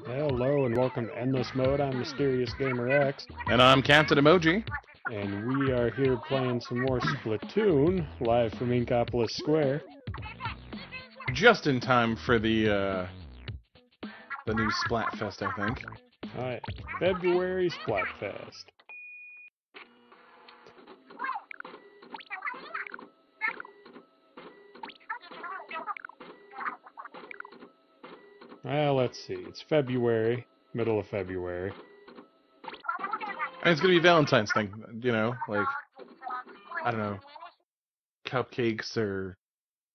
Hello and welcome to Endless Mode. I'm Mysterious Gamer X, And I'm Captain Emoji. and we are here playing some more Splatoon live from Inkopolis Square. Just in time for the new Splatfest, I think. Alright, February Splatfest. Well, let's see. It's February, middle of February. And it's gonna be Valentine's thing, you know, like, I don't know, cupcakes or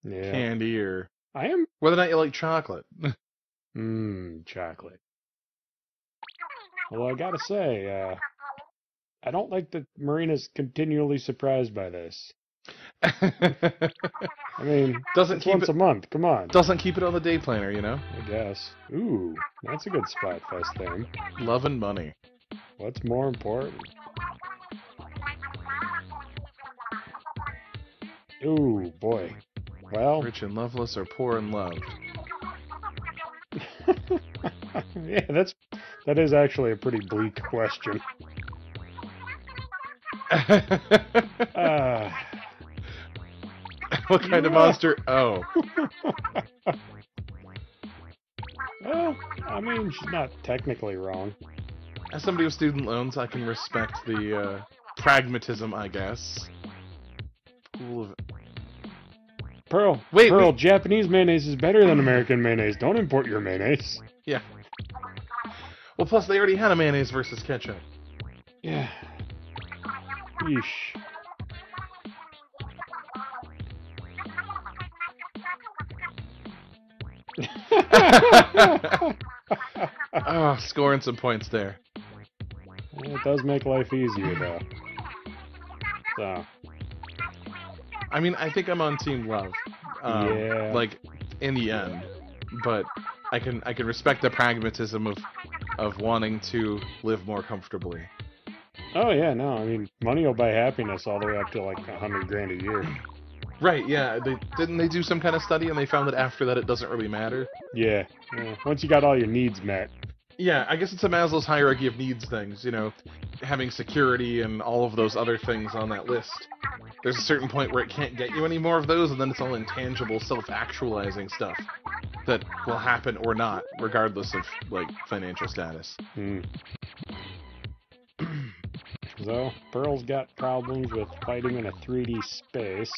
Yeah. candy or I am... whether or not you like chocolate. Chocolate. Although I gotta say, I don't like that Marina's continually surprised by this. I mean, doesn't it's keep once it a month, come on. doesn't keep it on the day planner, you know? I guess. Ooh, that's a good Splatfest thing. Love and money. What's more important? Ooh, boy. Well... Rich and loveless or poor and loved? yeah, that is actually a pretty bleak question. What kind of monster? Oh. Well, I mean, she's not technically wrong. As somebody with student loans, I can respect the pragmatism, I guess. Pool of... Pearl, Wait, Pearl, Japanese mayonnaise is better than American mayonnaise. Don't import your mayonnaise. Yeah. Well, plus they already had a mayonnaise versus ketchup. Yeah. Yeesh. Oh, scoring some points there. It does make life easier, though. So. I mean, I think I'm on Team Love. Yeah. Like, in the end. But I can respect the pragmatism of wanting to live more comfortably. Oh, yeah, no, I mean, money will buy happiness all the way up to, like, $100,000 a year. Right, yeah. Didn't they do some kind of study and they found that after that it doesn't really matter? Yeah. Once you got all your needs met. Yeah, I guess it's a Maslow's hierarchy of needs things, you know, having security and all of those other things on that list. There's a certain point where it can't get you any more of those, and then it's all intangible, self-actualizing stuff that will happen or not, regardless of, like, financial status. So, Pearl's got problems with fighting in a 3D space.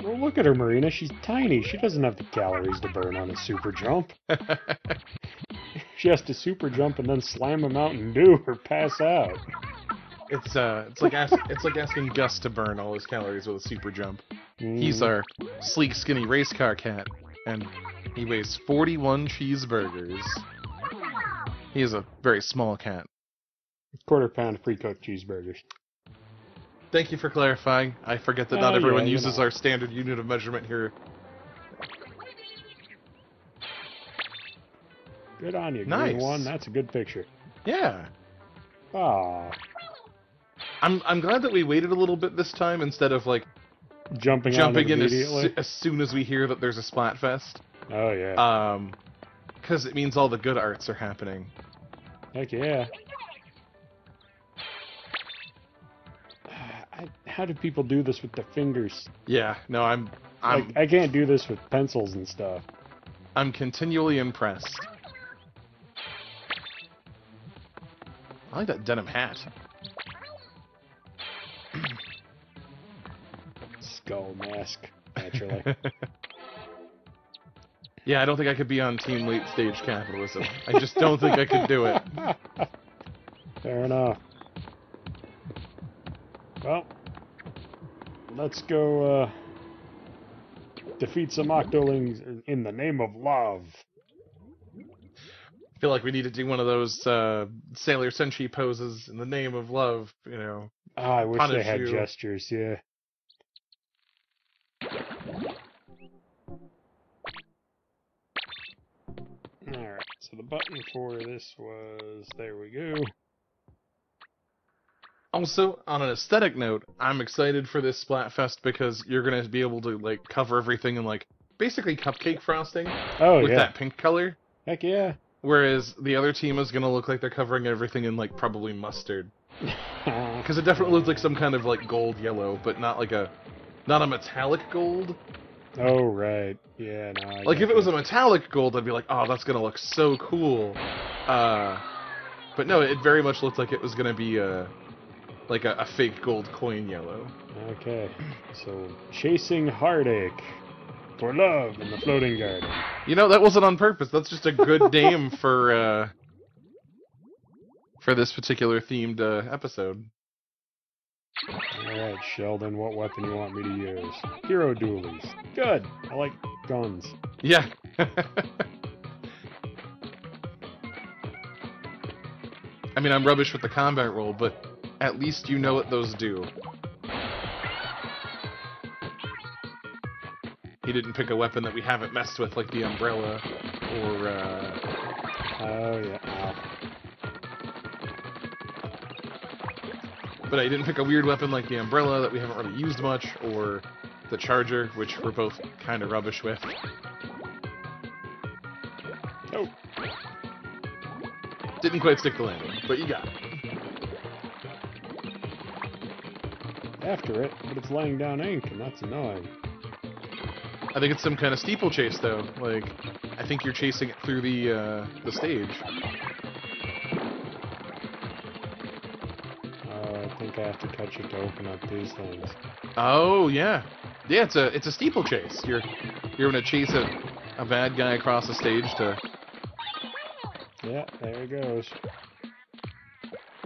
Well, look at her, Marina. She's tiny. She doesn't have the calories to burn on a super jump. She has to super jump and then slam a Mountain Dew or pass out. It's like asking Gus to burn all his calories with a super jump. He's our sleek, skinny race car cat, and he weighs 41 cheeseburgers. He is a very small cat. Quarter-pound pre-cooked cheeseburgers. Thank you for clarifying. I forget that not everyone uses our standard unit of measurement here. Good on you, nice. Green One. That's a good picture. Yeah. Ah. I'm glad that we waited a little bit this time instead of like jumping in as soon as we hear that there's a Splatfest. Oh yeah. Because it means all the good arts are happening. Heck yeah. How do people do this with the fingers? Yeah, no, I'm like, I can't do this with pencils and stuff. I'm continually impressed. I like that denim hat. Skull mask, naturally. Yeah, I don't think I could be on Team Late Stage Capitalism. I just don't think I could do it. Fair enough. Well, let's go defeat some Octolings in the name of love. I feel like we need to do one of those Sailor Senshi poses in the name of love, you know. Oh, I wish they had gestures, yeah. Alright, so the button for this was... There we go. Also, on an aesthetic note, I'm excited for this Splatfest because you're going to be able to, like, cover everything in, like, basically cupcake frosting Oh, with yeah. that pink color. Heck yeah. Whereas the other team is gonna look like they're covering everything in like probably mustard, because it definitely looks like some kind of like gold yellow, but not a metallic gold. Oh, right. Yeah, no, I Like get if it was a that. metallic gold, I'd be like, oh, that's gonna look so cool. But no, it very much looked like it was gonna be like a fake gold coin yellow. Okay. So, chasing heartache for love in the floating garden. You know, that wasn't on purpose. That's just a good name for this particular themed episode. Alright, Sheldon, what weapon you want me to use? Hero dualies. Good. I like guns. Yeah. I mean, I'm rubbish with the combat roll, but at least you know what those do. He didn't pick a weapon that we haven't messed with, like the umbrella, or, Oh, yeah. Ow. But he didn't pick a weird weapon like the umbrella that we haven't really used much, or the charger, which we're both kind of rubbish with. Oh. Didn't quite stick the landing, but you got it. After it, but it's laying down ink, and that's annoying. I think it's some kind of steeplechase, though. Like, I think you're chasing it through the stage. I think I have to touch it to open up these things. Oh yeah, yeah. It's a steeplechase. You're gonna chase a bad guy across the stage to. Yeah, there it goes.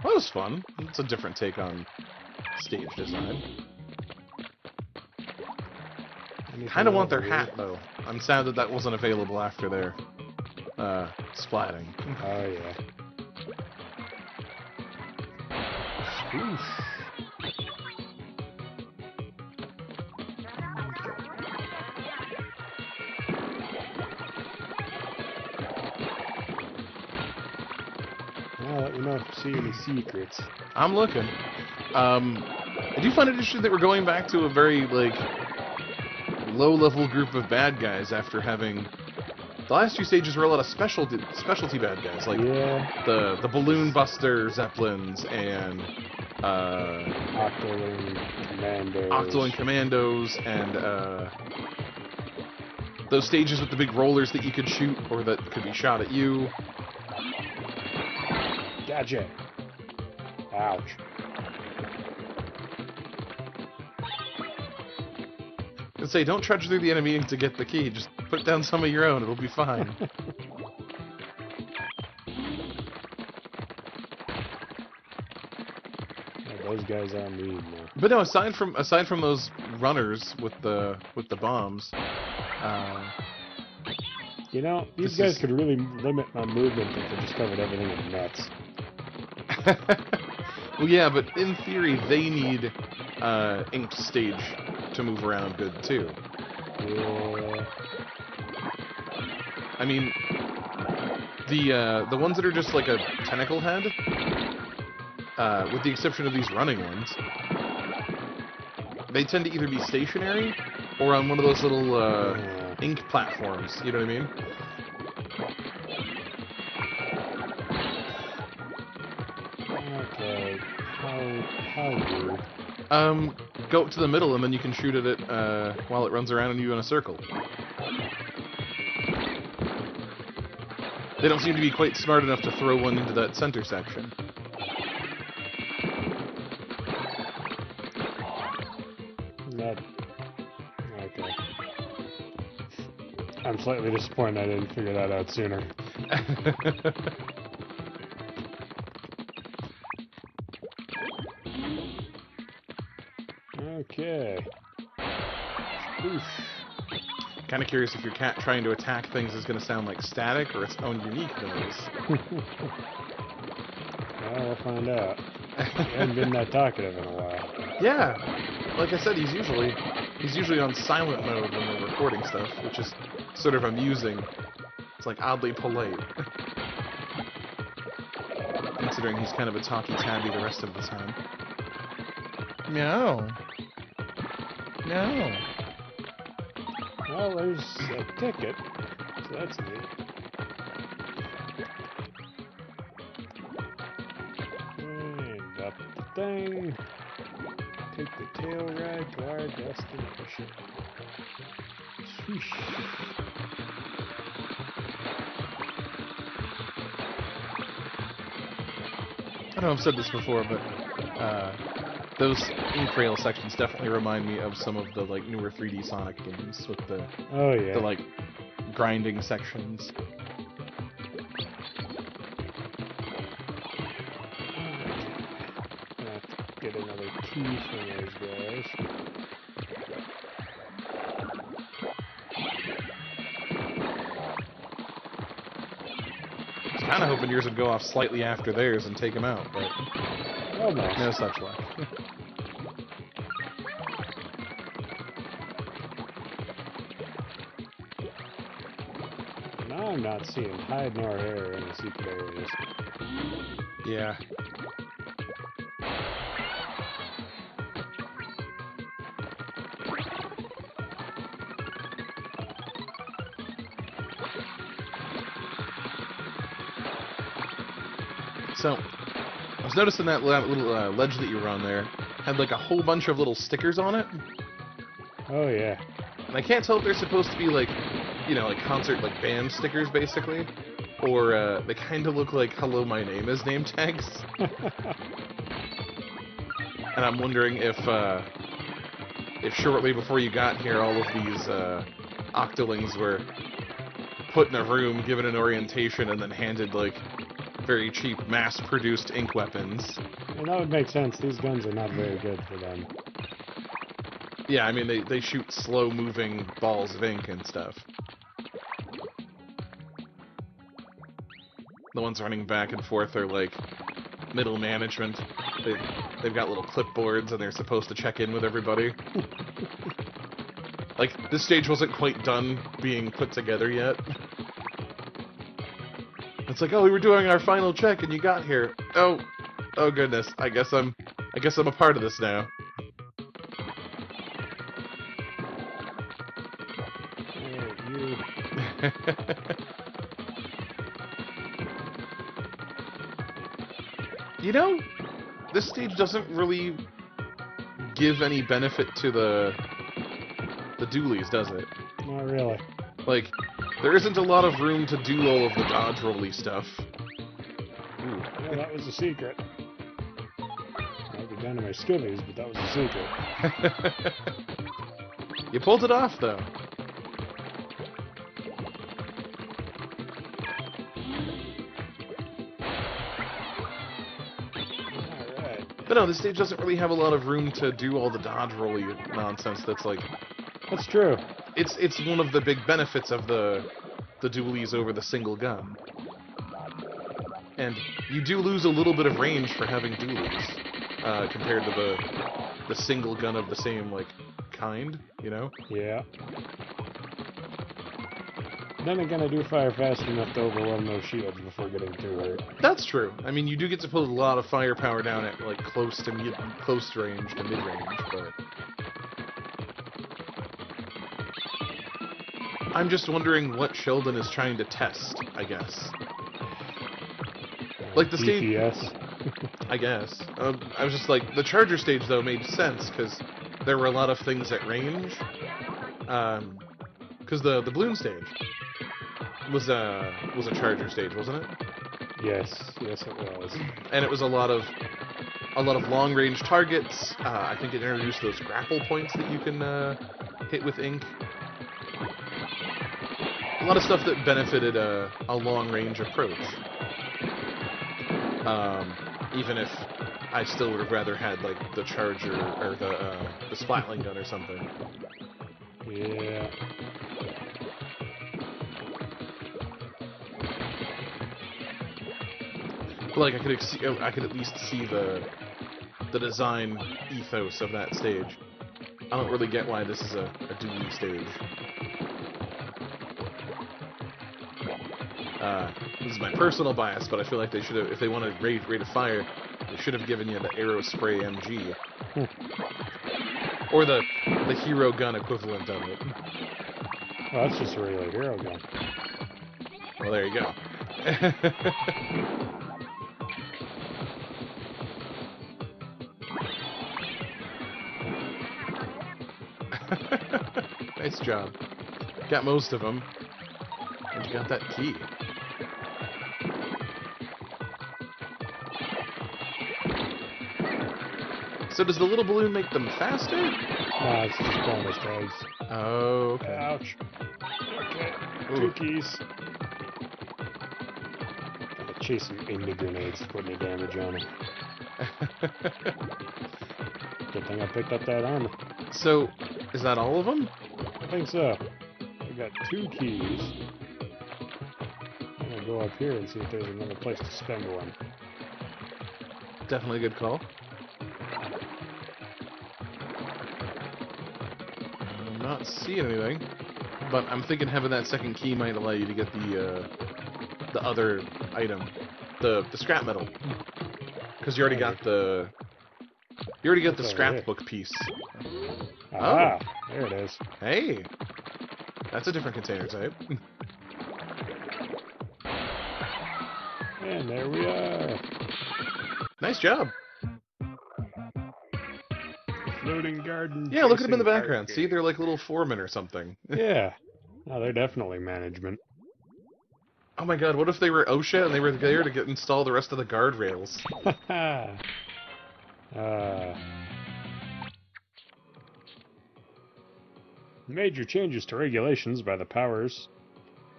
That was fun. It's a different take on stage design. Kind of want their hat though. I'm sad that wasn't available after their splatting. Oh yeah. Oof. I'll let you know if you see any secrets. I'm looking. I do find it interesting that we're going back to a very like low-level group of bad guys after having the last two stages were a lot of specialty bad guys, like the balloon buster zeppelins and Octoling Commandos and those stages with the big rollers that you could shoot or that could be shot at you. Gotcha. Ouch. I'd say don't trudge through the enemy to get the key. Just put down some of your own. It'll be fine. Those guys are mean, though. But no, aside from those runners with the bombs, you know, these guys could really limit my movement if they just covered everything in nets. Well, yeah, but in theory, they need inked stage to move around good too. Yeah. I mean, the ones that are just like a tentacle head, with the exception of these running ones, they tend to either be stationary or on one of those little ink platforms. You know what I mean? Okay. How rude. Go up to the middle and then you can shoot at it while it runs around you in a circle. They don't seem to be quite smart enough to throw one into that center section. Okay. I'm slightly disappointed I didn't figure that out sooner. Okay. Oof. Kind of curious if your cat trying to attack things is going to sound like static or its own unique noise. Well, we'll find out. He hasn't been that talkative in a while. Yeah, like I said, he's usually on silent mode when we're recording stuff, which is sort of amusing. It's like oddly polite, considering he's kind of a talky tabby the rest of the time. Meow. No. Well, there's a ticket, so that's neat. And up the thing. Take the tail ride to our destination. Swoosh. I don't know if I've said this before, but those ink rail sections definitely remind me of some of the like newer 3D Sonic games with the Oh, the like grinding sections. Gonna have to get another key from those guys. I was kind of hoping yours would go off slightly after theirs and take them out, but Almost. no such luck. Now I'm not seeing hide nor hair in the secret areas. Yeah. So, I was noticing that little ledge that you were on there had like a whole bunch of little stickers on it. Oh, yeah. And I can't tell if they're supposed to be like, you know, like concert, like band stickers basically, or they kind of look like "Hello, my name is" name tags. And I'm wondering if shortly before you got here, all of these octolings were put in a room, given an orientation, and then handed like very cheap, mass-produced ink weapons. And that would make sense. These guns are not very good for them. Yeah, I mean, they shoot slow-moving balls of ink and stuff. The ones running back and forth are, like, middle management. They've got little clipboards, and they're supposed to check in with everybody. Like, this stage wasn't quite done being put together yet. It's like, oh, we were doing our final check, and you got here. Oh goodness. I guess I'm a part of this now. You. You know, this stage doesn't really give any benefit to the dualies, does it? Not really. Like, there isn't a lot of room to do all of the dodge rolly stuff. Ooh, well, that was a secret. I'll get down to my skivvies, but that was a secret. You pulled it off, though. Alright. But no, this stage doesn't really have a lot of room to do all the dodge rolly nonsense that's like... That's true. It's one of the big benefits of the dualies over the single gun. And you do lose a little bit of range for having dualies, compared to the single gun of the same, like, kind, you know? Yeah. Then again, I do fire fast enough to overwhelm those shields before getting too hurt. That's true. I mean, you do get to put a lot of firepower down at, like, close range to mid-range, but... I'm just wondering what Sheldon is trying to test, I guess. Like, the stage... DPS. I guess. I was just like, the Charger stage, though, made sense, because there were a lot of things at range. Because the Balloon stage was a Charger stage, wasn't it? Yes, yes it was. And it was a lot of long-range targets. I think it introduced those grapple points that you can hit with ink. A lot of stuff that benefited a long-range approach. Even if I still would have rather had, like, the Charger, or the Splatling gun or something. Yeah. But, like, I could at least see the design ethos of that stage. I don't really get why this is a dueling stage. This is my personal bias, but I feel like they should have, if they wanted rate of fire, they should have given you the Aero Spray MG. Or the hero gun equivalent of it. Well, that's just a regular hero gun. Well, there you go. Nice job. Got most of them. And you got that key. So does the little balloon make them faster? Nah, it's just bonus tags. Oh, okay. Ouch. Okay, Ooh. 2 keys. Gotta chase him into grenades to put any damage on him. Good thing I picked up that armor. So, is that all of them? I think so. I got 2 keys. I'm gonna go up here and see if there's another place to spend one. Definitely a good call. I'm not seeing anything, but I'm thinking having that second key might allow you to get the other item, the scrap metal, because you already got the scrapbook piece. Ah, there it is. Hey, that's a different container type. And there we are. Nice job. Floating garden. Yeah, look at them in the chasing background. arcade. See, they're like little foremen or something. Yeah. No, they're definitely management. Oh my god, what if they were OSHA and they were there to install the rest of the guardrails? Major changes to regulations by the powers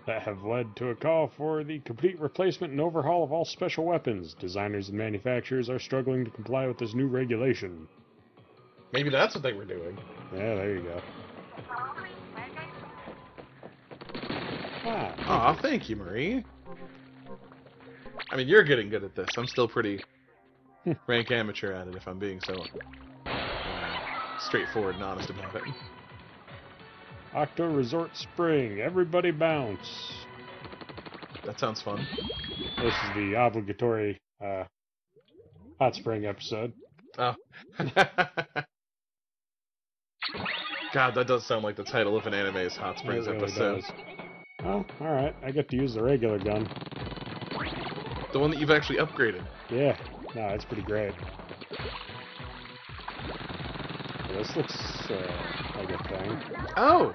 that have led to a call for the complete replacement and overhaul of all special weapons. Designers and manufacturers are struggling to comply with this new regulation. Maybe that's what they were doing. Yeah, there you go. Ah, Aw, thank you, Marie. I mean, you're getting good at this. I'm still pretty rank amateur at it, if I'm being so straightforward and honest about it. Octo Resort Spring. Everybody bounce. That sounds fun. This is the obligatory hot spring episode. Oh. God, that does sound like the title of an anime's Hot Springs It really episode. does. Oh, alright. I get to use the regular gun. The one that you've actually upgraded. Yeah. No, it's pretty great. This looks like a thing. Oh!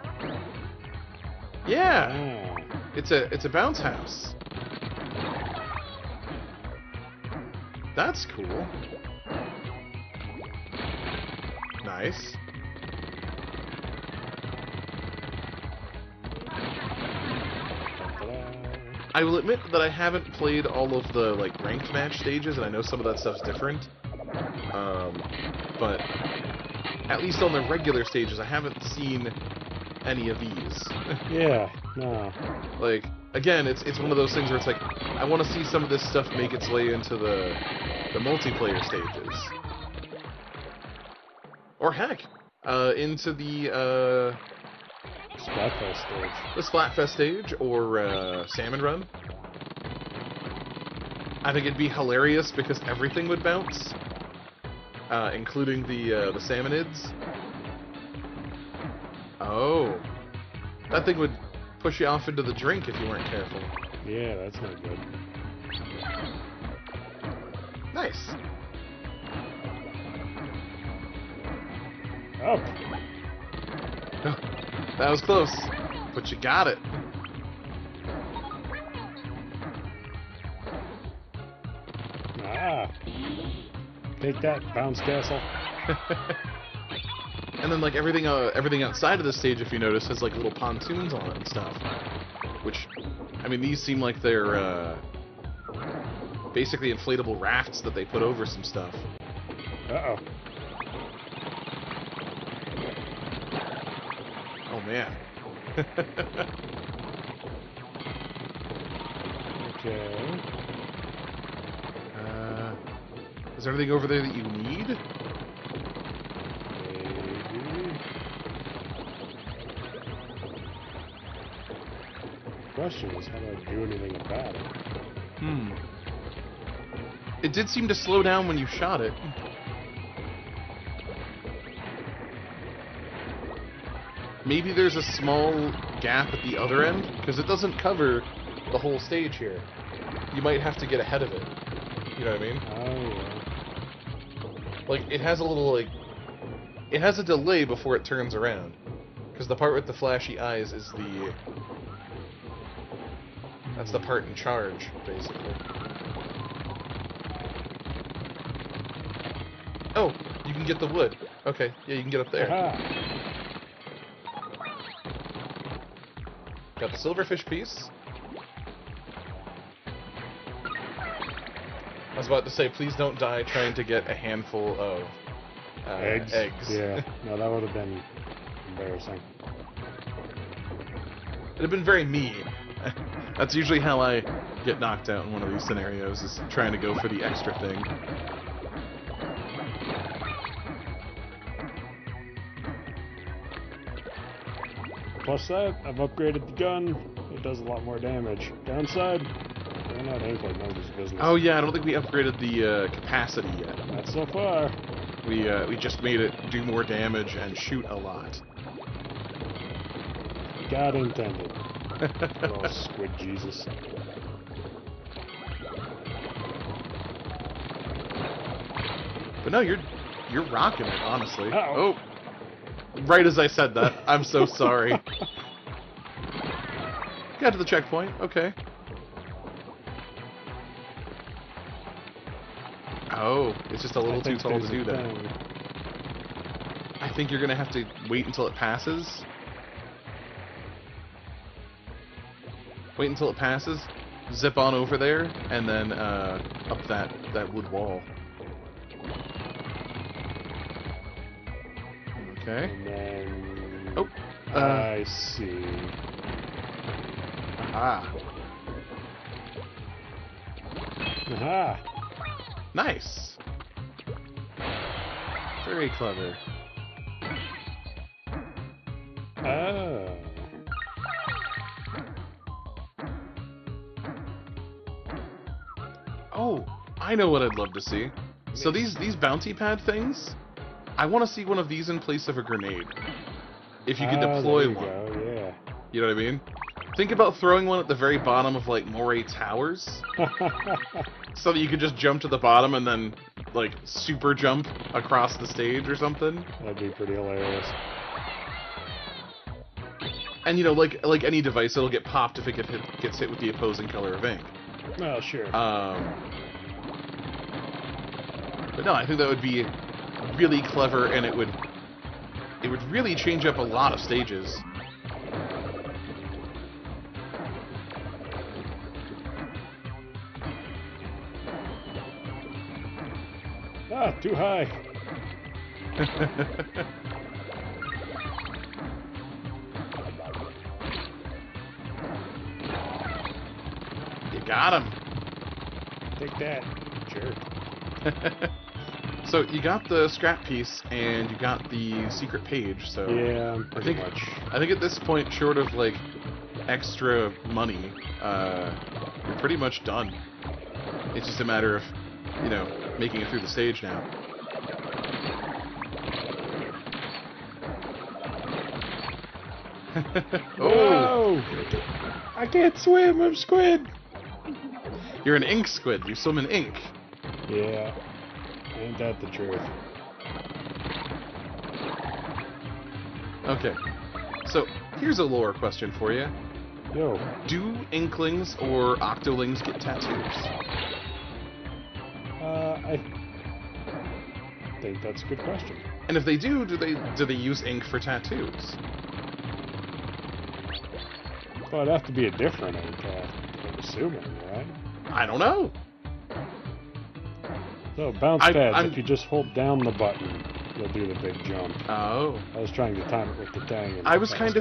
Yeah! Ah. It's a bounce house. That's cool. Nice. I will admit that I haven't played all of the like ranked match stages, and I know some of that stuff's different. But at least on the regular stages, I haven't seen any of these. Yeah, no. Like, again, it's one of those things where it's like, I want to see some of this stuff make its way into the multiplayer stages. Or heck, into the Splatfest stage. the Splatfest stage, or Salmon Run. I think it'd be hilarious because everything would bounce, including the salmonids. Oh, that thing would push you off into the drink if you weren't careful. Yeah, that's not good. Nice. Up. That was close, but you got it. Ah. Take that, bounce castle. And then like everything outside of the stage, if you notice, has like little pontoons on it and stuff. Which, I mean, these seem like they're basically inflatable rafts that they put over some stuff. Uh-oh. Oh man. Okay. Is there anything over there that you need? Maybe. The question is, how do I do anything about it? It did seem to slow down when you shot maybe there's a small gap at the other end, because it doesn't cover the whole stage here. You might have to get ahead of it. You know what I mean? Oh, yeah. Like, it has a little, like... It has a delay before it turns around. Because the part with the flashy eyes is the... That's the part in charge, basically. Oh, you can get the wood. Okay, yeah, you can get up there. Aha. Got the silverfish piece. I was about to say, please don't die trying to get a handful of eggs. Yeah, no, that would have been embarrassing. It'd have been very me. That's usually how I get knocked out in one of these scenarios, is trying to go for the extra thing. Plus that, I've upgraded the gun. It does a lot more damage. Downside, they're not ankle nobody's business. Oh yeah, I don't think we upgraded the capacity yet. Not so far. We just made it do more damage and shoot a lot. God intended. Oh, squid Jesus. But no, you're rocking it, honestly. Uh-oh. Oh, right as I said that. I'm so sorry. Got to the checkpoint. Okay. Oh, it's just a little too tall to do that. I think you're gonna have to wait until it passes. Wait until it passes, zip on over there, and then up that wood wall. Okay. And then... Oh. I see. Ah. Aha! Nice. Very clever. Oh. Oh, I know what I'd love to see. So these bounty pad things, I want to see one of these in place of a grenade. If you could deploy there you one. go, yeah. You know what I mean? Think about throwing one at the very bottom of, like, Moray Towers. So that you could just jump to the bottom and then, like, super jump across the stage or something. That'd be pretty hilarious. And, you know, like any device, it'll get popped if it gets hit with the opposing color of ink. Oh, sure. But no, I think that would be really clever, and it would really change up a lot of stages. Ah, too high. You got him. Take that, jerk. So you got the scrap piece and you got the secret page. So Yeah, I pretty think much. I think at this point, short of like extra money, you're pretty much done. It's just a matter of, you know, making it through the stage now. Oh! I can't swim, I'm squid! You're an ink squid. You swim in ink. Yeah. Ain't that the truth? Okay. So, here's a lore question for you. Yo. Do inklings or octolings get tattoos? I think that's a good question. And if they do they use ink for tattoos? Well, it'd have to be a different ink, I'm assuming, right? I don't know. So, bounce pads, if you just hold down the button, you'll do the big jump. Oh. I was trying to time it with the tang. And I was that kind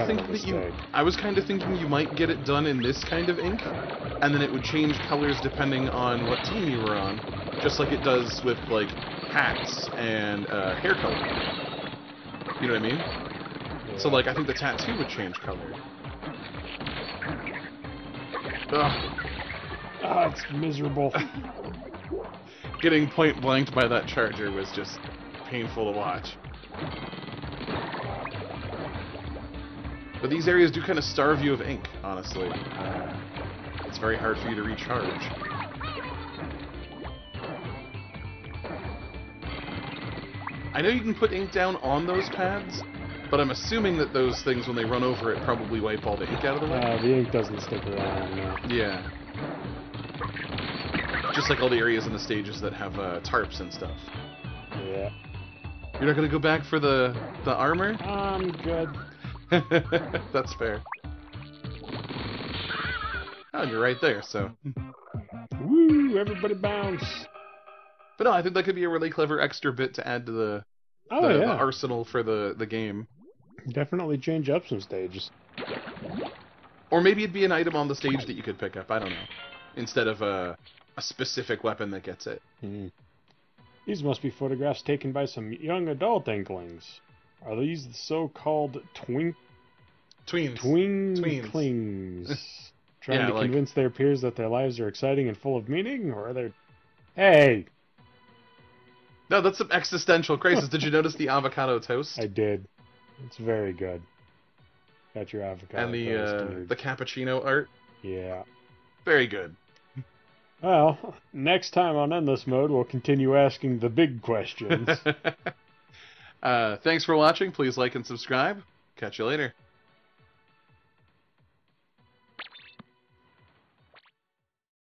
of thinking you might get it done in this kind of ink, and then it would change colors depending on what team you were on, just like it does with like hats and hair color. You know what I mean? Yeah. So like I think the tattoo would change color. Ugh. Ah, it's miserable. Getting point blanked by that charger was just painful to watch. But these areas do kind of starve you of ink, honestly. It's very hard for you to recharge. I know you can put ink down on those pads, but I'm assuming that those things, when they run over it, probably wipe all the ink out of the way. The ink doesn't stick around, no. Yeah. Just like all the areas in the stages that have tarps and stuff. Yeah. You're not going to go back for the armor? I'm good. That's fair. Oh, you're right there, so... Woo! Everybody bounce! But no, I think that could be a really clever extra bit to add to the arsenal for the game. Definitely change up some stages. Or maybe it'd be an item on the stage that you could pick up, I don't know. Instead of a specific weapon that gets it. These must be photographs taken by some young adult Inklings. Are these the so-called Tweens. Twinklings? Trying to convince their peers that their lives are exciting and full of meaning? Or are they... Hey! No, that's some existential crisis. Did you notice the avocado toast? I did. It's very good. Got your avocado toast. And the cappuccino art? Yeah. Very good. Well, next time on Endless Mode, we'll continue asking the big questions. Thanks for watching. Please like and subscribe. Catch you later.